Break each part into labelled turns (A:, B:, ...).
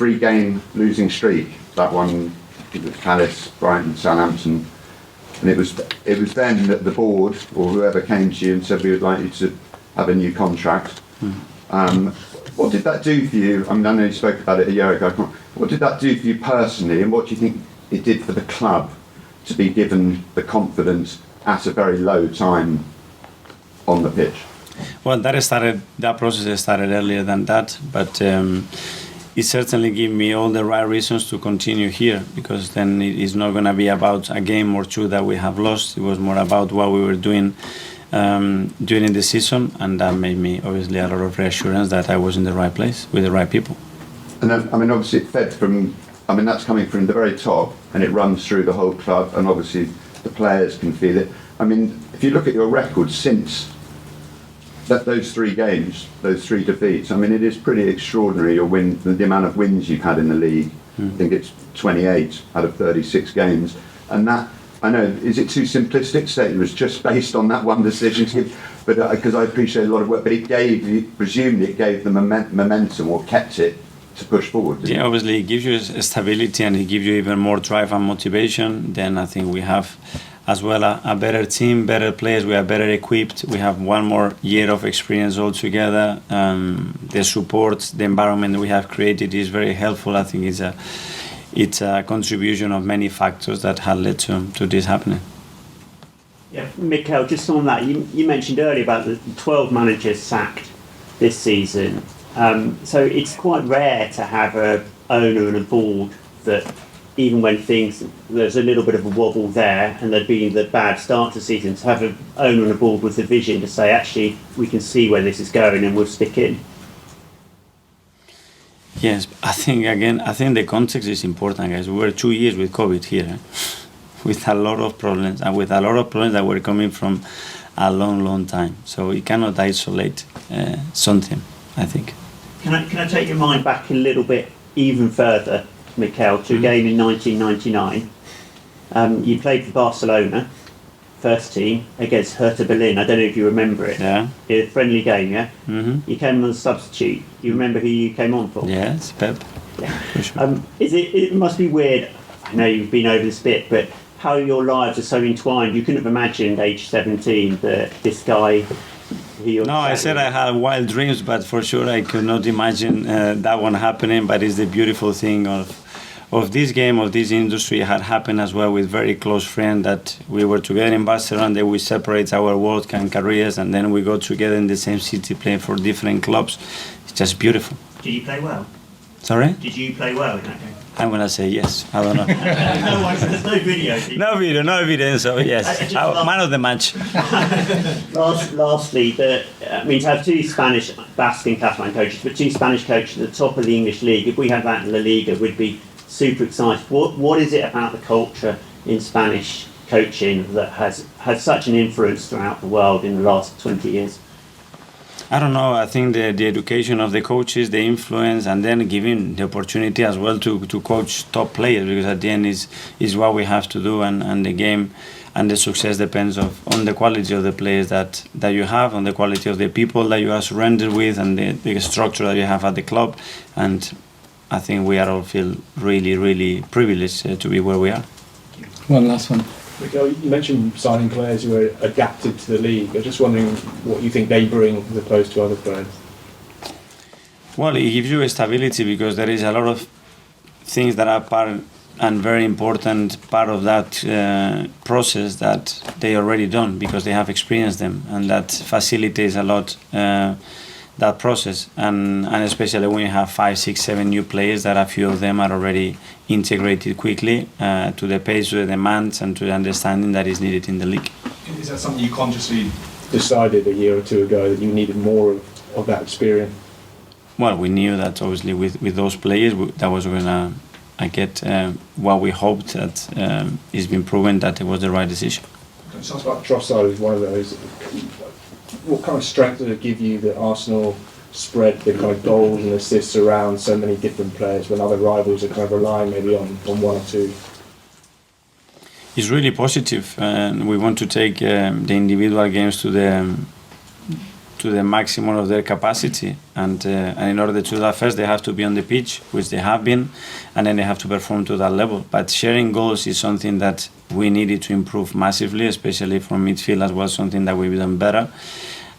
A: 3-game losing streak, that one with Palace, Brighton, Southampton, and it was then that the board or whoever came to you and said we would like you to have a new contract. What did that do for you? I mean, I know you spoke about it a year ago. What did that do for you personally, and what do you think it did for the club to be given the confidence at a very low time on the pitch?
B: Well, that process started earlier than that, but it certainly gave me all the right reasons to continue here, because then it's not going to be about a game or two that we have lost. It was more about what we were doing during the season, and that made me obviously a lot of reassurance that I was in the right place with the right people.
A: And then, I mean, obviously it fed from, I mean, that's coming from the very top, and it runs through the whole club, and obviously the players can feel it. I mean, if you look at your record since those 3 games, those 3 defeats, I mean, it is pretty extraordinary your win, the amount of wins you've had in the league. I think it's 28 out of 36 games, and that, I know, is it too simplistic to say it was just based on that one decision? But because I appreciate a lot of work, but presumably it gave them momentum or kept it to push forward.
B: Yeah, obviously it gives you stability and it gives you even more drive and motivation. Then I think we have as well a better team, better players. We are better equipped. We have one more year of experience altogether. The support, the environment we have created is very helpful. I think it's a contribution of many factors that had led to this happening.
C: Yeah, Mikel, just on that, you mentioned earlier about the 12 managers sacked this season. So it's quite rare to have an owner and a board that, even when there's a little bit of a wobble there and there'd been the bad start to the season, to have an owner and a board with the vision to say, actually, we can see where this is going and we'll stick in.
B: Yes, I think the context is important, guys. We were 2 years with COVID here, with a lot of problems, and with a lot of problems that were coming from a long time. So we cannot isolate something, I think.
C: Can I take your mind back a little bit even further, Mikel, to a game in 1999? You played for Barcelona, first team, against Hertha Berlin. I don't know if you remember it.
B: Yeah.
C: A friendly game, yeah?
B: Mm-hmm.
C: You came on as a substitute. You remember who you came on for?
B: Yeah, it's Pep.
C: Yeah.
B: For sure.
C: It must be weird, I know you've been over this bit, but how your lives are so entwined. You couldn't have imagined, age 17, that this guy...
B: No, I said I had wild dreams, but for sure I could not imagine that one happening. But it's the beautiful thing of this game, of this industry. It had happened as well with very close friends that we were together in Barcelona, then we separate our work and careers, and then we go together in the same city playing for different clubs. It's just beautiful.
C: Did you play well?
B: Sorry?
C: Did you play well in that game?
B: I'm going to say yes. I don't know.
C: There's no video.
B: No evidence, so yes. Man of the match.
C: Lastly, to have 2 Spanish, Basque and Catalan coaches, but 2 Spanish coaches at the top of the English league, if we had that in La Liga, we'd be super excited. What is it about the culture in Spanish coaching that has had such an influence throughout the world in the last 20 years?
B: I don't know. I think the education of the coaches, the influence, and then giving the opportunity as well to coach top players, because at the end is what we have to do, and the game and the success depends on the quality of the players that you have, on the quality of the people that you are surrounded with, and the structure that you have at the club. And I think we all feel really, really privileged to be where we are.
D: One last one.
E: Mikel, you mentioned signing players who are adapted to the league. I'm just wondering what you think they bring as opposed to other players.
B: Well, it gives you a stability, because there is a lot of things that are part and very important part of that process that they already done, because they have experienced them, and that facilitates a lot that process, and especially when you have 5, 6, 7 new players, that a few of them are already integrated quickly to the pace, to the demands, and to the understanding that is needed in the league.
E: Is that something you consciously decided a year or 2 ago, that you needed more of that experience?
B: Well, we knew that obviously with those players that was going to get what we hoped, that it's been proven that it was the right decision.
E: It sounds like Trossard is one of those. What kind of strength does it give you that Arsenal spread the kind of goals and assists around so many different players when other rivals are kind of relying maybe on 1 or 2?
B: It's really positive, and we want to take the individual games to to the maximum of their capacity, and in order to do that, first they have to be on the pitch, which they have been, and then they have to perform to that level. But sharing goals is something that we needed to improve massively, especially from midfield as well, something that we've done better.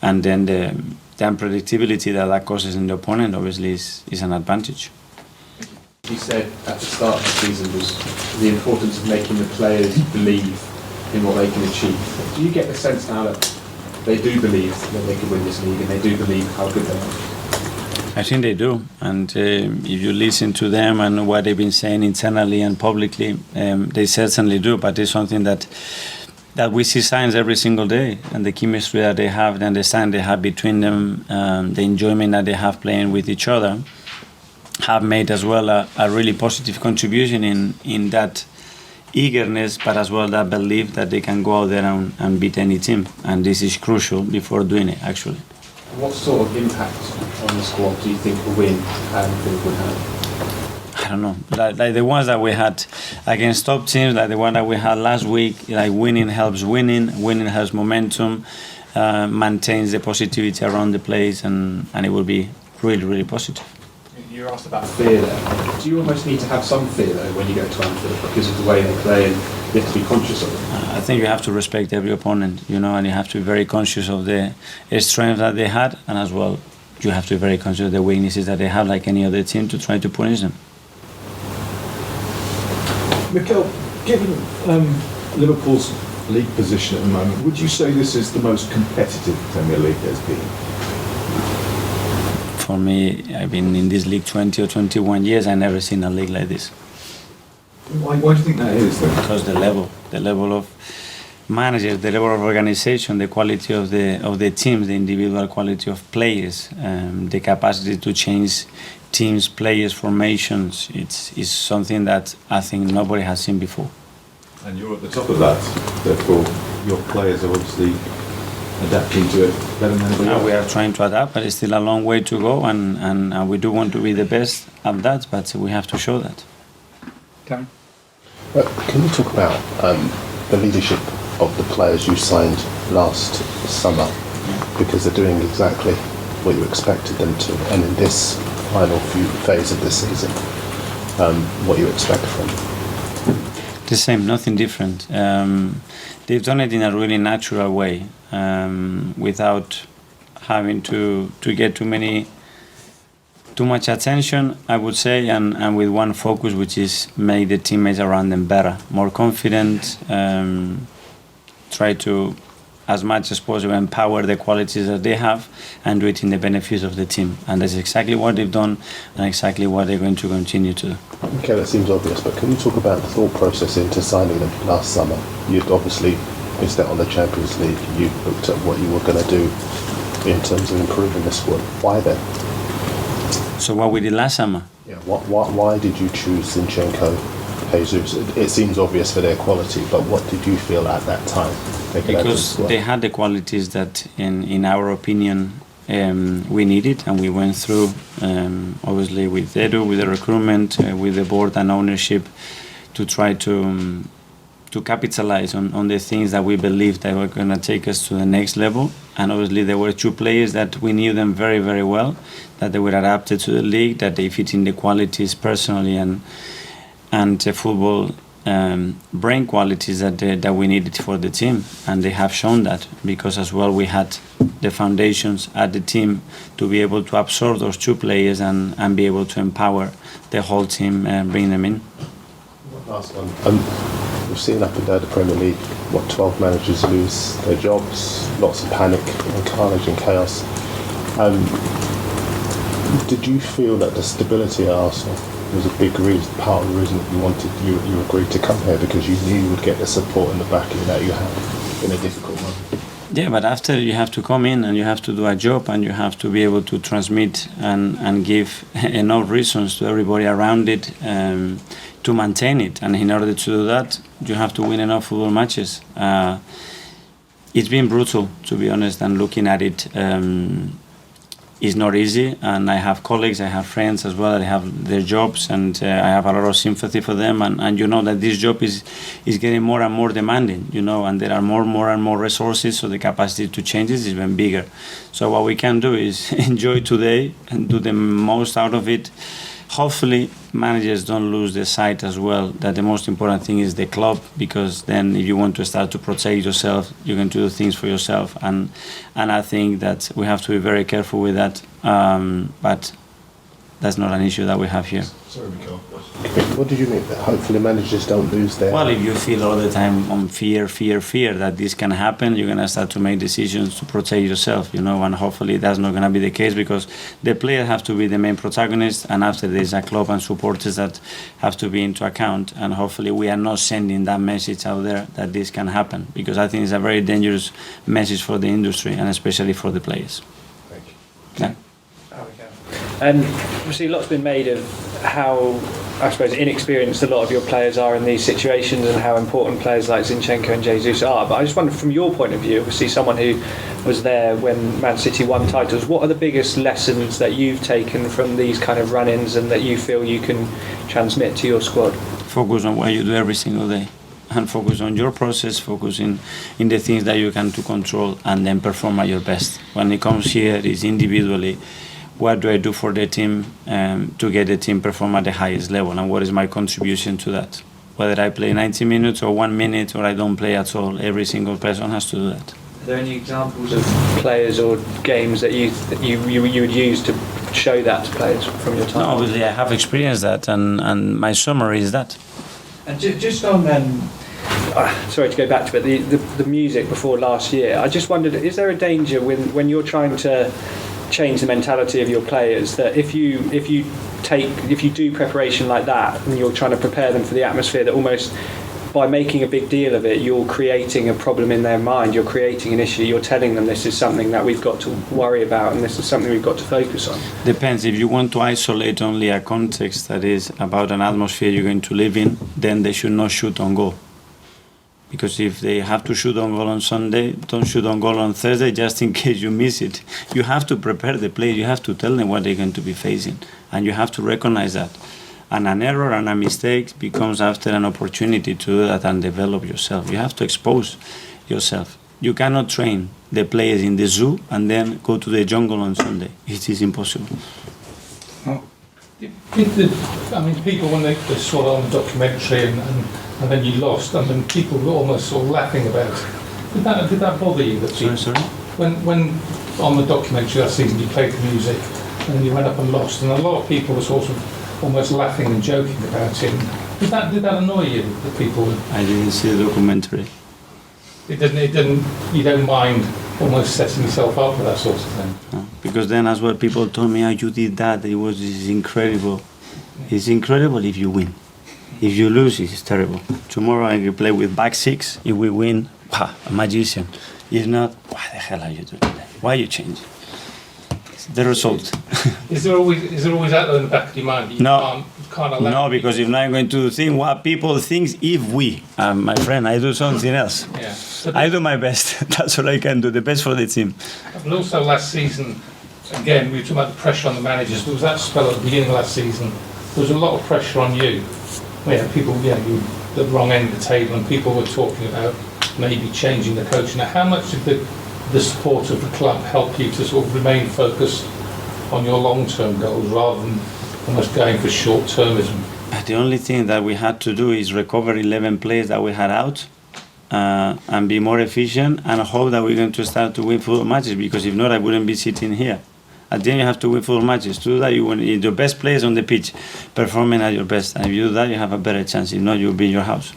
B: And then the unpredictability that causes in the opponent obviously is an advantage.
E: You said at the start of the season was the importance of making the players believe in what they can achieve. Do you get the sense now that they do believe that they could win this league and they do believe how good they are?
B: I think they do, and if you listen to them and what they've been saying internally and publicly, they certainly do. But it's something that we see signs every single day, and the chemistry that they have, the understanding they have between them, the enjoyment that they have playing with each other, have made as well a really positive contribution in that eagerness, but as well that belief that they can go out there and beat any team, and this is crucial before doing it actually.
E: What sort of impact on the squad do you think a win at Anfield would have?
B: I don't know, like the ones that we had against top teams, like the one that we had last week. Like winning helps momentum, maintains the positivity around the place, and it will be really, really positive.
E: You were asked about fear there. Do you almost need to have some fear though when you go to Anfield because of the way they play, and you have to be conscious of it?
B: I think you have to respect every opponent, and you have to be very conscious of the strength that they had, and as well you have to be very conscious of the weaknesses that they have, like any other team, to try to punish them.
F: Mikel, given Liverpool's league position at the moment, would you say this is the most competitive Premier League there's been?
B: For me, I've been in this league 20 or 21 years. I've never seen a league like this.
F: Why do you think that is, then?
B: Because the level of managers, the level of organization, the quality of the teams, the individual quality of players, the capacity to change teams, players, formations, it's something that I think nobody has seen before.
F: And you're at the top of that, therefore your players are obviously adapting to it better than anybody else.
B: We are trying to adapt, but it's still a long way to go, and we do want to be the best at that, but we have to show that.
D: Karen?
G: Can you talk about the leadership of the players you signed last summer? Because they're doing exactly what you expected them to, and in this final phase of this season, what you expect from them?
B: The same, nothing different. They've done it in a really natural way, without having to get too much attention, I would say, and with one focus, which is make the teammates around them better, more confident, try to, as much as possible, empower the qualities that they have and do it in the benefits of the team. And that's exactly what they've done and exactly what they're going to continue to do.
G: Okay, that seems obvious, but can you talk about the thought process into signing them last summer? You'd obviously missed out on the Champions League. You looked at what you were going to do in terms of improving the squad. Why then?
B: So what we did last summer?
G: Yeah. Why did you choose Zinchenko, Jesus? It seems obvious for their quality, but what did you feel at that time?
B: Because they had the qualities that, in our opinion, we needed, and we went through, obviously with Edu, with the recruitment, with the board and ownership, to try to capitalize on the things that we believed that were going to take us to the next level. And obviously there were two players that we knew them very, very well, that they were adapted to the league, that they fit in the qualities personally and football brain qualities that we needed for the team. And they have shown that, because as well we had the foundations at the team to be able to absorb those two players and be able to empower the whole team and bring them in.
G: Last one. We've seen up and down the Premier League, 12 managers lose their jobs, lots of panic and carnage and chaos. Did you feel that the stability at Arsenal was a big reason, part of the reason that you agreed to come here, because you knew you would get the support and the backing that you had in a difficult moment?
B: Yeah, but after you have to come in and you have to do a job and you have to be able to transmit and give enough reasons to everybody around it to maintain it. And in order to do that, you have to win enough football matches. It's been brutal, to be honest, and looking at it it's not easy, and I have colleagues, I have friends as well that have their jobs, and I have a lot of sympathy for them, and you know that this job is getting more and more demanding, you know, and there are more and more resources, so the capacity to change is even bigger. So what we can do is enjoy today and do the most out of it. Hopefully managers don't lose the sight as well that the most important thing is the club, because then if you want to start to protect yourself, you can do things for yourself, and I think that we have to be very careful with that, but that's not an issue that we have here.
F: Sorry, Mikel.
G: What did you mean? That hopefully managers don't lose their...
B: Well, if you feel all the time on fear that this can happen, you're going to start to make decisions to protect yourself, you know, and hopefully that's not going to be the case, because the players have to be the main protagonists, and after there's a club and supporters that have to be into account, and hopefully we are not sending that message out there that this can happen, because I think it's a very dangerous message for the industry and especially for the players.
F: Thank you.
B: Yeah.
H: And obviously, a lot's been made of how, I suppose, inexperienced a lot of your players are in these situations, and how important players like Zinchenko and Jesus are. But I just wonder, from your point of view, obviously someone who was there when Man City won titles, what are the biggest lessons that you've taken from these kind of run-ins, and that you feel you can transmit to your squad? Focus on what you do every single day, and focus on your process, focus in the things that you can to control, and then perform at your best. When it comes here, it's individually, what do I do for the team to get the team perform at the highest level, and what is my contribution to that? Whether I play 90 minutes or 1 minute or I don't play at all, every single person has to do that. Are there any examples of players or games that you would use to show that to players from your time? No, obviously I have experienced that, and my summary is that. And just on sorry to go back to it, the music before last year, I just wondered, is there a danger when you're trying to change the mentality of your players, that if you do preparation like that and you're trying to prepare them for the atmosphere, that almost by making a big deal of it, you're creating a problem in their mind, you're creating an issue, you're telling them this is something that we've got to worry about and this is something we've got to focus on? Depends. If you want to isolate only a context that is about an atmosphere you're going to live in, then they should not shoot on goal. Because if they have to shoot on goal on Sunday, don't shoot on goal on Thursday just in case you miss it. You have to prepare the players, you have to tell them what they're going to be facing, and you have to recognize that. And an error and a mistake becomes after an opportunity to do that and develop yourself. You have to expose yourself. You cannot train the players in the zoo and then go to the jungle on Sunday. It is impossible.
D: People, when they saw it on the documentary and then you lost, and then people were almost sort of laughing about it. Did that bother you?
B: Sorry?
D: When on the documentary that season you played the music and then you went up and lost, and a lot of people were sort of almost laughing and joking about it. Did that annoy you, that people were...
B: I didn't see the documentary.
D: It didn't. You don't mind almost setting yourself up for that sort of thing?
B: No, because then as well people told me, you did that, it's incredible. It's incredible if you win. If you lose, it's terrible. Tomorrow I will play with back six. If we win, a magician. If not, why the hell are you doing that? Why are you changing? It's the result.
D: Is there always that in the back of your mind?
B: No.
D: Can't allow
B: no, because if not, I'm going to think what people think if we. My friend, I do something else.
D: Yeah.
B: I do my best. That's what I can do. The best for the team.
D: And also last season, again, we were talking about the pressure on the managers. There was that spell at the beginning of last season. There was a lot of pressure on you. People, you were the wrong end of the table, and people were talking about maybe changing the coach. Now, how much did the support of the club help you to sort of remain focused on your long-term goals rather than almost going for short-termism?
B: The only thing that we had to do is recover 11 players that we had out and be more efficient, and hope that we're going to start to win football matches, because if not, I wouldn't be sitting here. At the end, you have to win football matches. To do that, you want your best players on the pitch performing at your best, and if you do that, you have a better chance. If not, you'll be in your house.